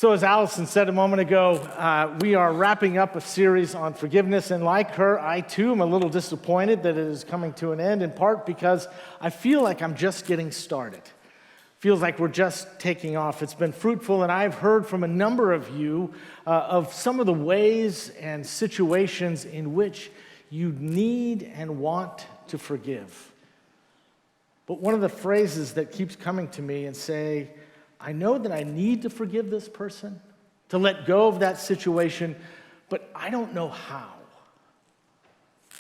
So as Allison said a moment ago, we are wrapping up a series on forgiveness, and like her, I too am a little disappointed that it is coming to an end, in part because I feel like I'm just getting started. Feels like we're just taking off. It's been fruitful, and I've heard from a number of you of some of the ways and situations in which you need and want to forgive. But one of the phrases that keeps coming to me and say, I know that I need to forgive this person, to let go of that situation, but I don't know how.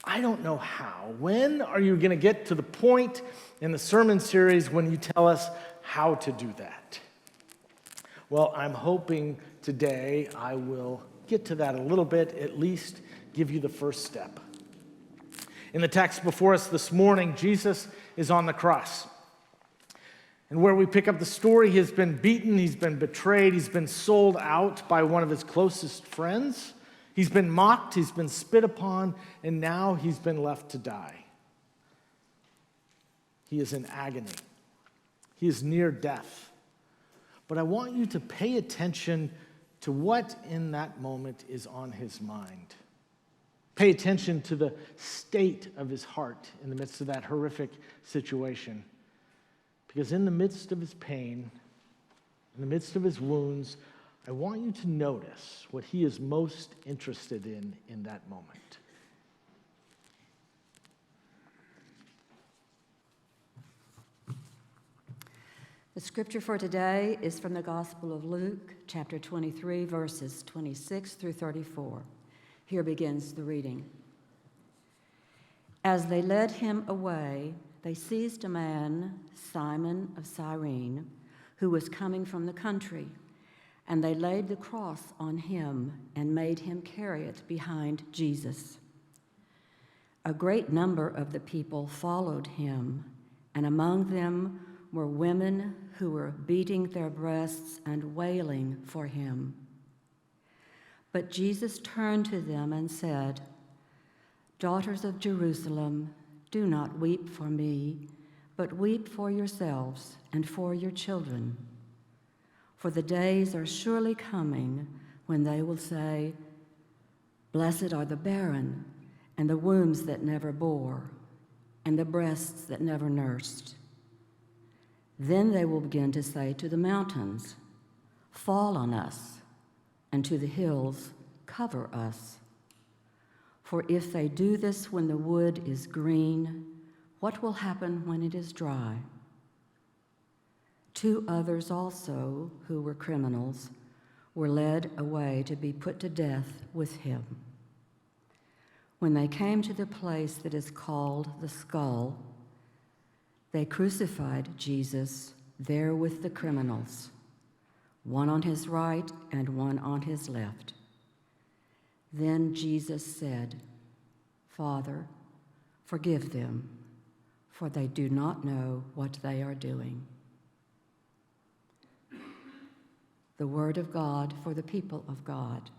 I don't know how. When are you going to get to the point in the sermon series when you tell us how to do that? Well, I'm hoping today I will get to that a little bit, at least give you the first step. In the text before us this morning, Jesus is on the cross. And where we pick up the story, he has been beaten, he's been betrayed, he's been sold out by one of his closest friends. He's been mocked, he's been spit upon, and now he's been left to die. He is in agony. He is near death. But I want you to pay attention to what in that moment is on his mind. Pay attention to the state of his heart in the midst of that horrific situation. Because in the midst of his pain, in the midst of his wounds, I want you to notice what he is most interested in that moment. The scripture for today is from the Gospel of Luke, chapter 23, verses 26 through 34. Here begins the reading. As they led him away, they seized a man, Simon of Cyrene, who was coming from the country, and they laid the cross on him and made him carry it behind Jesus. A great number of the people followed him, and among them were women who were beating their breasts and wailing for him. But Jesus turned to them and said, "Daughters of Jerusalem, do not weep for me, but weep for yourselves and for your children. For the days are surely coming when they will say, 'Blessed are the barren, and the wombs that never bore, and the breasts that never nursed.' Then they will begin to say to the mountains, 'Fall on us,' and to the hills, 'Cover us.' For if they do this when the wood is green, what will happen when it is dry?" 2 others also, who were criminals, were led away to be put to death with him. When they came to the place that is called the Skull, they crucified Jesus there with the criminals, one on his right and one on his left. Then Jesus said, "Father, forgive them, for they do not know what they are doing." The word of God for the people of God.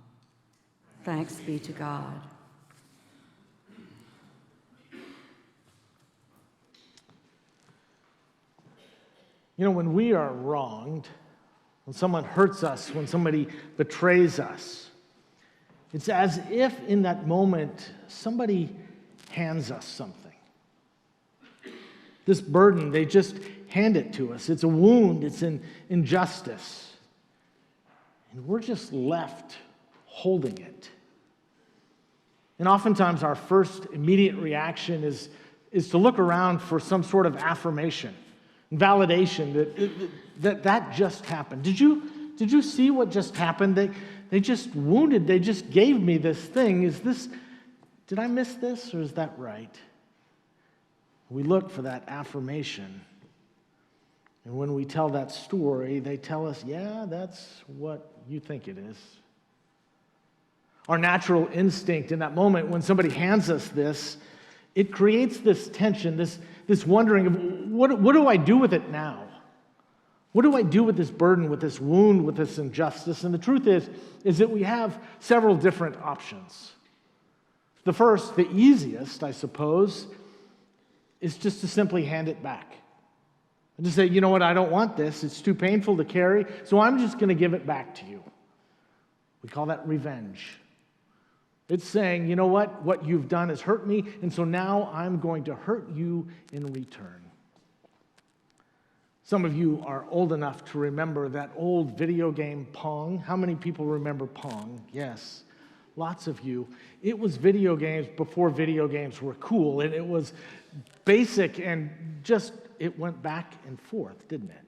Thanks be to God. You know, when we are wronged, when someone hurts us, when somebody betrays us, it's as if in that moment somebody hands us something. This burden, they just hand it to us. It's a wound, it's an injustice. And we're just left holding it. And oftentimes our first immediate reaction is to look around for some sort of affirmation, validation that just happened. Did you see what just happened? They just wounded, they just gave me this thing. Did I miss this, or is that right? We look for that affirmation. And when we tell that story, they tell us, yeah, that's what you think it is. Our natural instinct in that moment when somebody hands us this, it creates this tension, this wondering of what do I do with it now? What do I do with this burden, with this wound, with this injustice? And the truth is that we have several different options. The first, the easiest, I suppose, is just to simply hand it back. And to say, you know what, I don't want this. It's too painful to carry, so I'm just going to give it back to you. We call that revenge. It's saying, you know what you've done has hurt me, and so now I'm going to hurt you in return. Some of you are old enough to remember that old video game Pong. How many people remember Pong? Yes, lots of you. It was video games before video games were cool, and it was basic and just, it went back and forth, didn't it?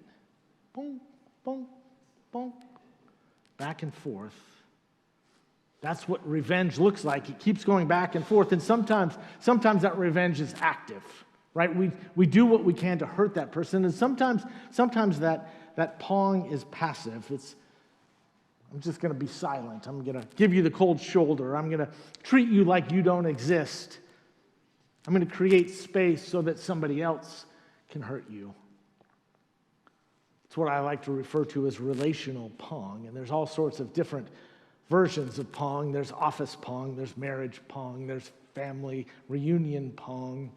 Boom, boom, boom, back and forth. That's what revenge looks like. It keeps going back and forth, and sometimes that revenge is active, right? We do what we can to hurt that person, and sometimes that Pong is passive. I'm just going to be silent. I'm going to give you the cold shoulder. I'm going to treat you like you don't exist. I'm going to create space so that somebody else can hurt you. It's what I like to refer to as relational Pong, and there's all sorts of different versions of Pong. There's office Pong, there's marriage Pong, there's family reunion Pong,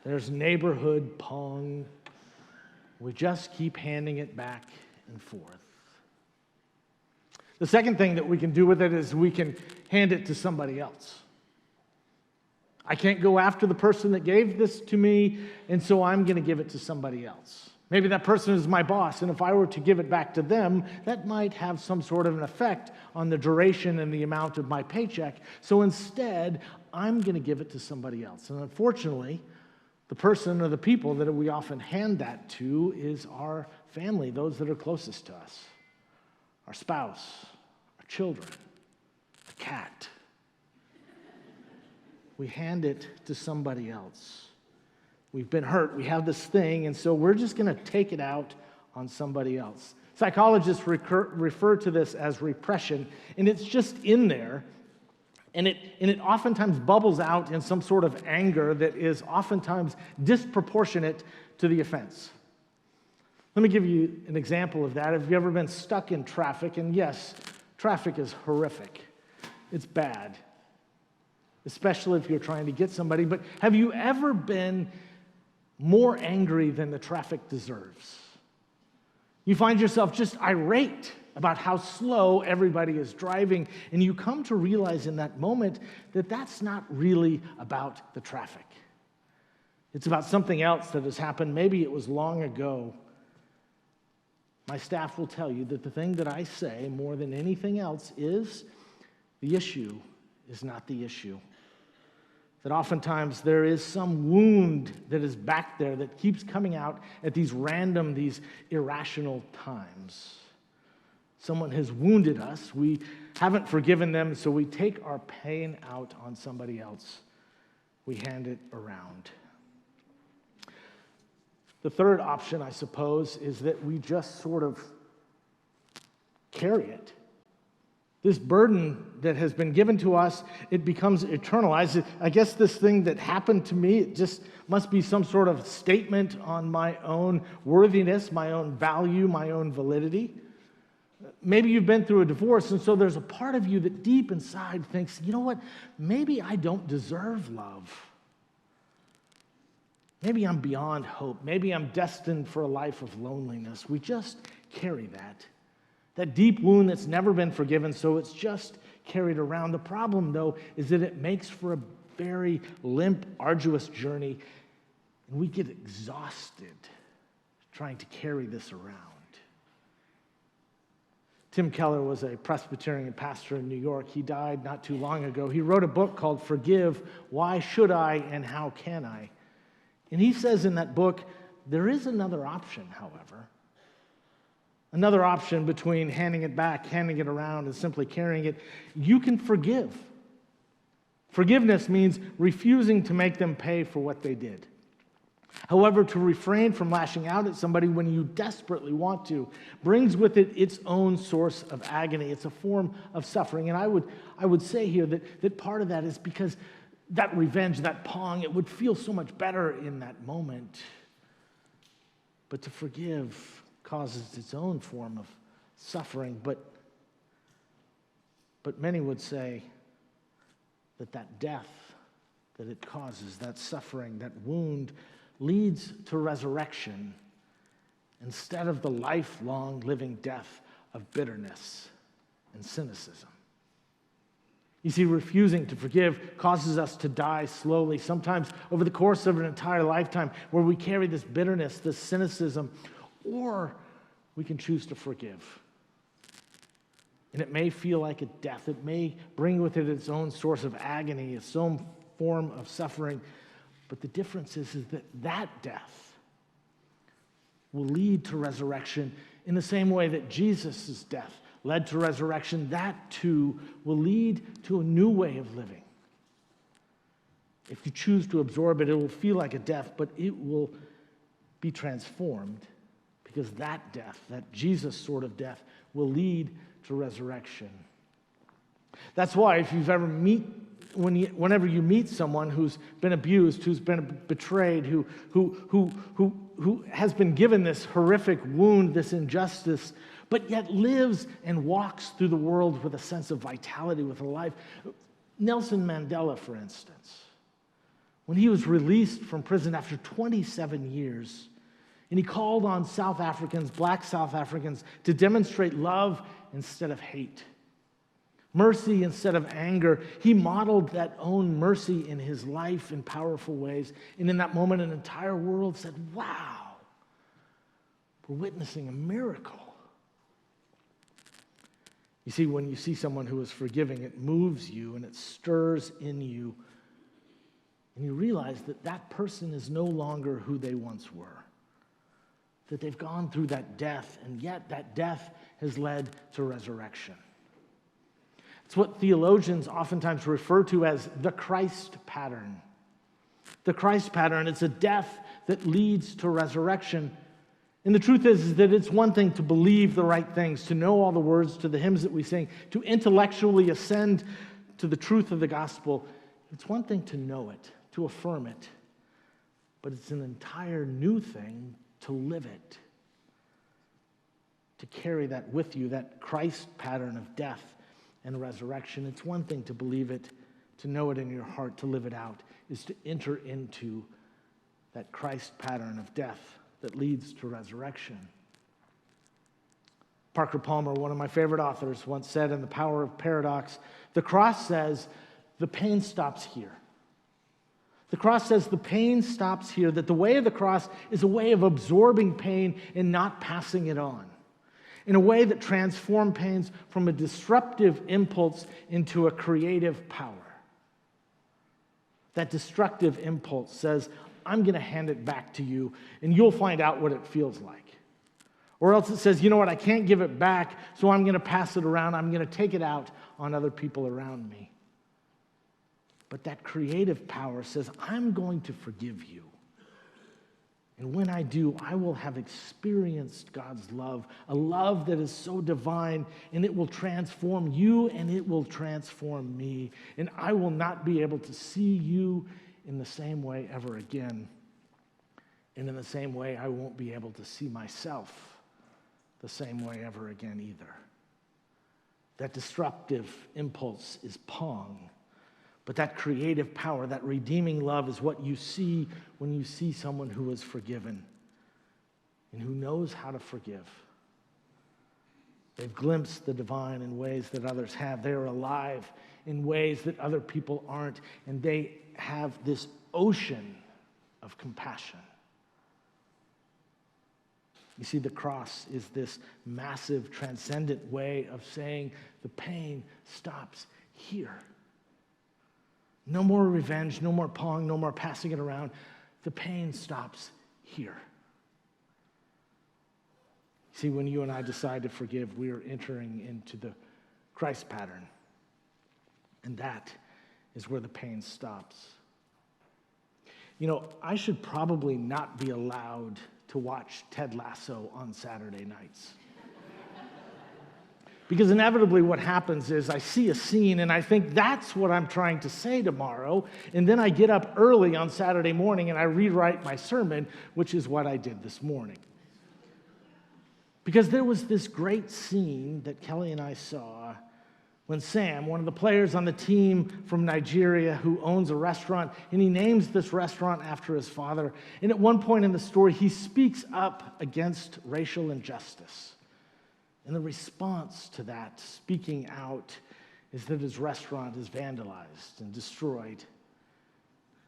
there's neighborhood Pong. We just keep handing it back and forth. The second thing that we can do with it is we can hand it to somebody else. I can't go after the person that gave this to me, and so I'm going to give it to somebody else. Maybe that person is my boss, and if I were to give it back to them, that might have some sort of an effect on the duration and the amount of my paycheck. So instead, I'm going to give it to somebody else. And unfortunately, the person or the people that we often hand that to is our family, those that are closest to us, our spouse, our children, a cat. We hand it to somebody else. We've been hurt, we have this thing, and so we're just going to take it out on somebody else. Psychologists refer to this as repression, and it's just in there, and it oftentimes bubbles out in some sort of anger that is oftentimes disproportionate to the offense. Let me give you an example of that. Have you ever been stuck in traffic? And yes, traffic is horrific. It's bad, especially if you're trying to get somebody. But have you ever been more angry than the traffic deserves? You find yourself just irate about how slow everybody is driving, and you come to realize in that moment that that's not really about the traffic. It's about something else that has happened. Maybe it was long ago. My staff will tell you that the thing that I say more than anything else is the issue is not the issue. That oftentimes there is some wound that is back there that keeps coming out at these random, these irrational times. Someone has wounded us. We haven't forgiven them, so we take our pain out on somebody else. We hand it around. The third option, I suppose, is that we just sort of carry it. This burden that has been given to us, it becomes eternal. I guess this thing that happened to me, it just must be some sort of statement on my own worthiness, my own value, my own validity. Maybe you've been through a divorce, and so there's a part of you that deep inside thinks, you know what, maybe I don't deserve love. Maybe I'm beyond hope. Maybe I'm destined for a life of loneliness. We just carry that deep wound that's never been forgiven, so it's just carried around. The problem, though, is that it makes for a very limp, arduous journey, and we get exhausted trying to carry this around. Tim Keller was a Presbyterian pastor in New York. He died not too long ago. He wrote a book called Forgive, Why Should I and How Can I? And he says in that book, there is another option, however. Another option between handing it back, handing it around, and simply carrying it. You can forgive. Forgiveness means refusing to make them pay for what they did. However, to refrain from lashing out at somebody when you desperately want to brings with it its own source of agony. It's a form of suffering. And I would say here that part of that is because that revenge, that Pong, it would feel so much better in that moment. But to forgive causes its own form of suffering. But many would say that death that it causes, that suffering, that wound, leads to resurrection instead of the lifelong living death of bitterness and cynicism. You see, refusing to forgive causes us to die slowly, sometimes over the course of an entire lifetime, where we carry this bitterness, this cynicism, or we can choose to forgive. And it may feel like a death. It may bring with it its own source of agony, its own form of suffering. But the difference is that death will lead to resurrection in the same way that Jesus' death led to resurrection. That too will lead to a new way of living. If you choose to absorb it, it will feel like a death, but it will be transformed, because that death, that Jesus sort of death, will lead to resurrection. That's why if you've ever whenever you meet someone who's been abused, who's been betrayed, who has been given this horrific wound, this injustice, but yet lives and walks through the world with a sense of vitality, with a life. Nelson Mandela, for instance, when he was released from prison after 27 years, and he called on South Africans, black South Africans, to demonstrate love instead of hate, mercy instead of anger. He modeled that own mercy in his life in powerful ways. And in that moment, an entire world said, wow, we're witnessing a miracle. You see, when you see someone who is forgiving, it moves you and it stirs in you. And you realize that that person is no longer who they once were. That they've gone through that death, and yet that death has led to resurrection. It's what theologians oftentimes refer to as the Christ pattern. The Christ pattern, it's a death that leads to resurrection. And the truth is that it's one thing to believe the right things, to know all the words to the hymns that we sing, to intellectually ascend to the truth of the gospel. It's one thing to know it, to affirm it, but it's an entire new thing to live it, to carry that with you, that Christ pattern of death and resurrection. It's one thing to believe it, to know it in your heart, to live it out, is to enter into that Christ pattern of death that leads to resurrection. Parker Palmer, one of my favorite authors, once said in The Power of Paradox, the cross says the pain stops here. The cross says the pain stops here, that the way of the cross is a way of absorbing pain and not passing it on, in a way that transforms pains from a disruptive impulse into a creative power. That destructive impulse says, I'm going to hand it back to you, and you'll find out what it feels like. Or else it says, you know what, I can't give it back, so I'm going to pass it around. I'm going to take it out on other people around me. But that creative power says, I'm going to forgive you. And when I do, I will have experienced God's love, a love that is so divine, and it will transform you and it will transform me. And I will not be able to see you in the same way ever again. And in the same way, I won't be able to see myself the same way ever again either. That disruptive impulse is Pong. But that creative power, that redeeming love is what you see when you see someone who is forgiven and who knows how to forgive. They've glimpsed the divine in ways that others have. They are alive in ways that other people aren't, and they have this ocean of compassion. You see, the cross is this massive, transcendent way of saying the pain stops here. No more revenge, no more Pong, no more passing it around. The pain stops here. See, when you and I decide to forgive, we are entering into the Christ pattern. And that is where the pain stops. You know, I should probably not be allowed to watch Ted Lasso on Saturday nights. Because inevitably what happens is I see a scene and I think that's what I'm trying to say tomorrow, and then I get up early on Saturday morning and I rewrite my sermon, which is what I did this morning. Because there was this great scene that Kelly and I saw when Sam, one of the players on the team from Nigeria who owns a restaurant, and he names this restaurant after his father, and at one point in the story he speaks up against racial injustice. And the response to that, speaking out, is that his restaurant is vandalized and destroyed.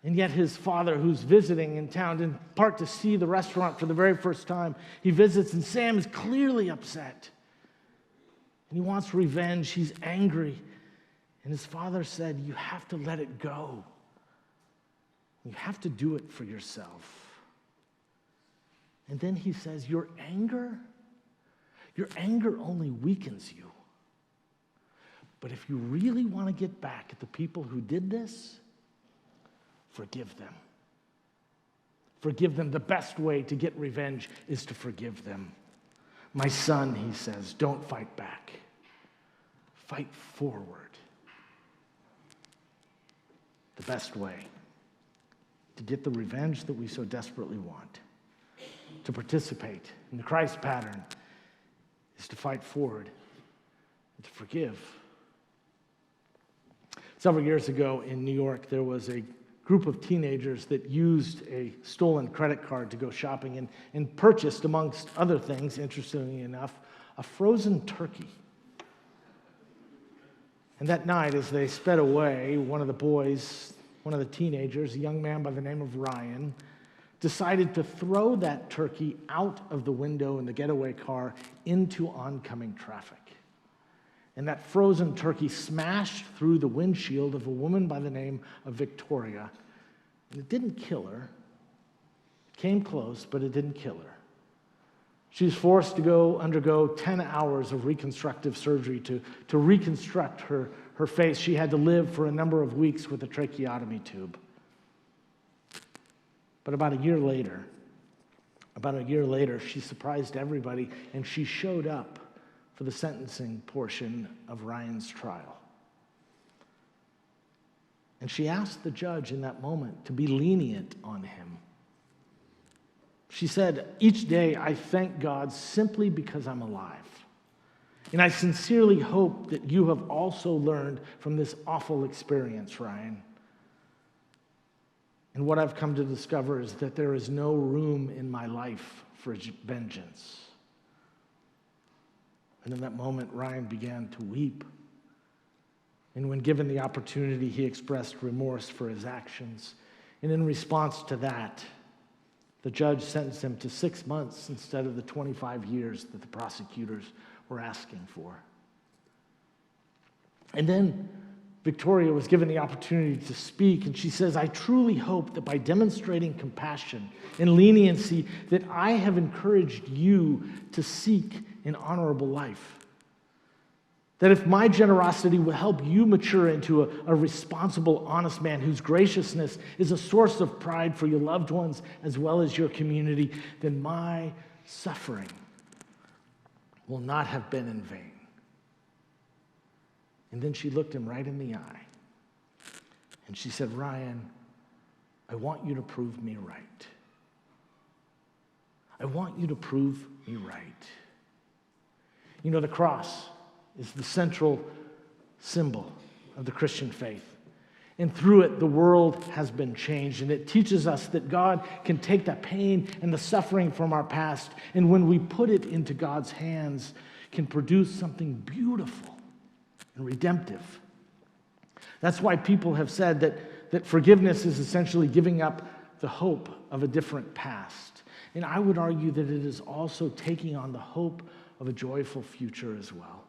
And yet his father, who's visiting in town, in part to see the restaurant for the very first time, he visits, and Sam is clearly upset. And he wants revenge. He's angry. And his father said, you have to let it go. You have to do it for yourself. And then he says, your anger only weakens you. But if you really want to get back at the people who did this, forgive them. Forgive them. The best way to get revenge is to forgive them. My son, he says, don't fight back. Fight forward. The best way to get the revenge that we so desperately want, to participate in the Christ pattern, is to fight forward and to forgive. Several years ago in New York, there was a group of teenagers that used a stolen credit card to go shopping and purchased, amongst other things, interestingly enough, a frozen turkey. And that night, as they sped away, one of the teenagers, a young man by the name of Ryan, decided to throw that turkey out of the window in the getaway car into oncoming traffic. And that frozen turkey smashed through the windshield of a woman by the name of Victoria. And it didn't kill her. It came close, but it didn't kill her. She was forced to undergo 10 hours of reconstructive surgery to reconstruct her face. She had to live for a number of weeks with a tracheotomy tube. But about a year later, she surprised everybody, and she showed up for the sentencing portion of Ryan's trial. And she asked the judge in that moment to be lenient on him. She said, each day I thank God simply because I'm alive. And I sincerely hope that you have also learned from this awful experience, Ryan. And what I've come to discover is that there is no room in my life for vengeance. And in that moment, Ryan began to weep. And when given the opportunity, he expressed remorse for his actions. And in response to that, the judge sentenced him to 6 months instead of the 25 years that the prosecutors were asking for. And then Victoria was given the opportunity to speak, and she says, I truly hope that by demonstrating compassion and leniency that I have encouraged you to seek an honorable life. That if my generosity will help you mature into a responsible, honest man whose graciousness is a source of pride for your loved ones as well as your community, then my suffering will not have been in vain. And then she looked him right in the eye. And she said, Ryan, I want you to prove me right. I want you to prove me right. You know, the cross is the central symbol of the Christian faith. And through it, the world has been changed. And it teaches us that God can take that pain and the suffering from our past, and when we put it into God's hands, can produce something beautiful and redemptive. That's why people have said that forgiveness is essentially giving up the hope of a different past. And I would argue that it is also taking on the hope of a joyful future as well.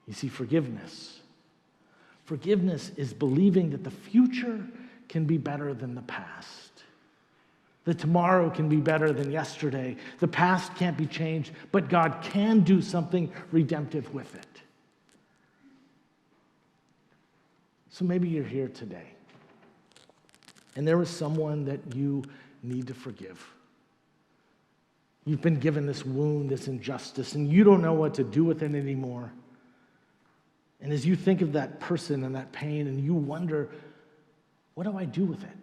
You see, forgiveness is believing that the future can be better than the past. That tomorrow can be better than yesterday. The past can't be changed, but God can do something redemptive with it. So maybe you're here today, and there is someone that you need to forgive. You've been given this wound, this injustice, and you don't know what to do with it anymore. And as you think of that person and that pain, and you wonder, what do I do with it?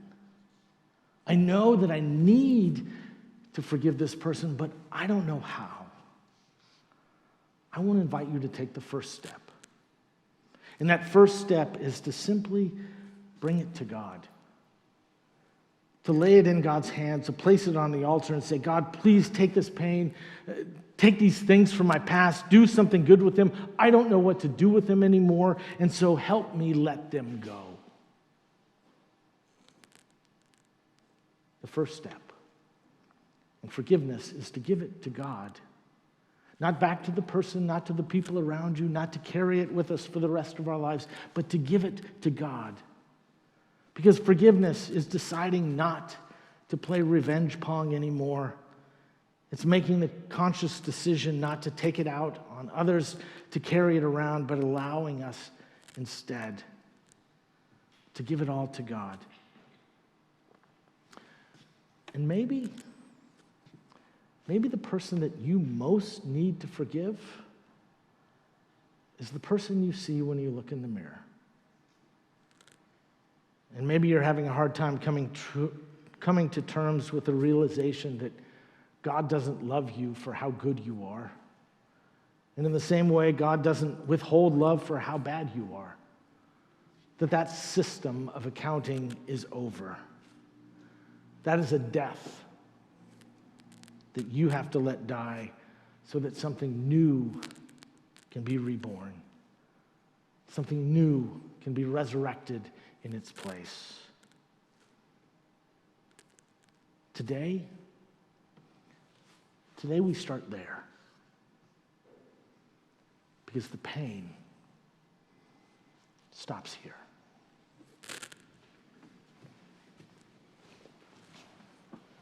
I know that I need to forgive this person, but I don't know how. I want to invite you to take the first step. And that first step is to simply bring it to God. to lay it in God's hands, to place it on the altar and say, God, please take this pain, take these things from my past, do something good with them. I don't know what to do with them anymore, and so help me let them go. The first step in forgiveness is to give it to God. Not back to the person, not to the people around you, not to carry it with us for the rest of our lives, but to give it to God. Because forgiveness is deciding not to play revenge pong anymore. It's making the conscious decision not to take it out on others, to carry it around, but allowing us instead to give it all to God. And maybe the person that you most need to forgive is the person you see when you look in the mirror. And maybe you're having a hard time coming to terms with the realization that God doesn't love you for how good you are. And in the same way, God doesn't withhold love for how bad you are. That system of accounting is over. That is a death that you have to let die so that something new can be reborn. Something new can be resurrected in its place. Today we start there. Because the pain stops here.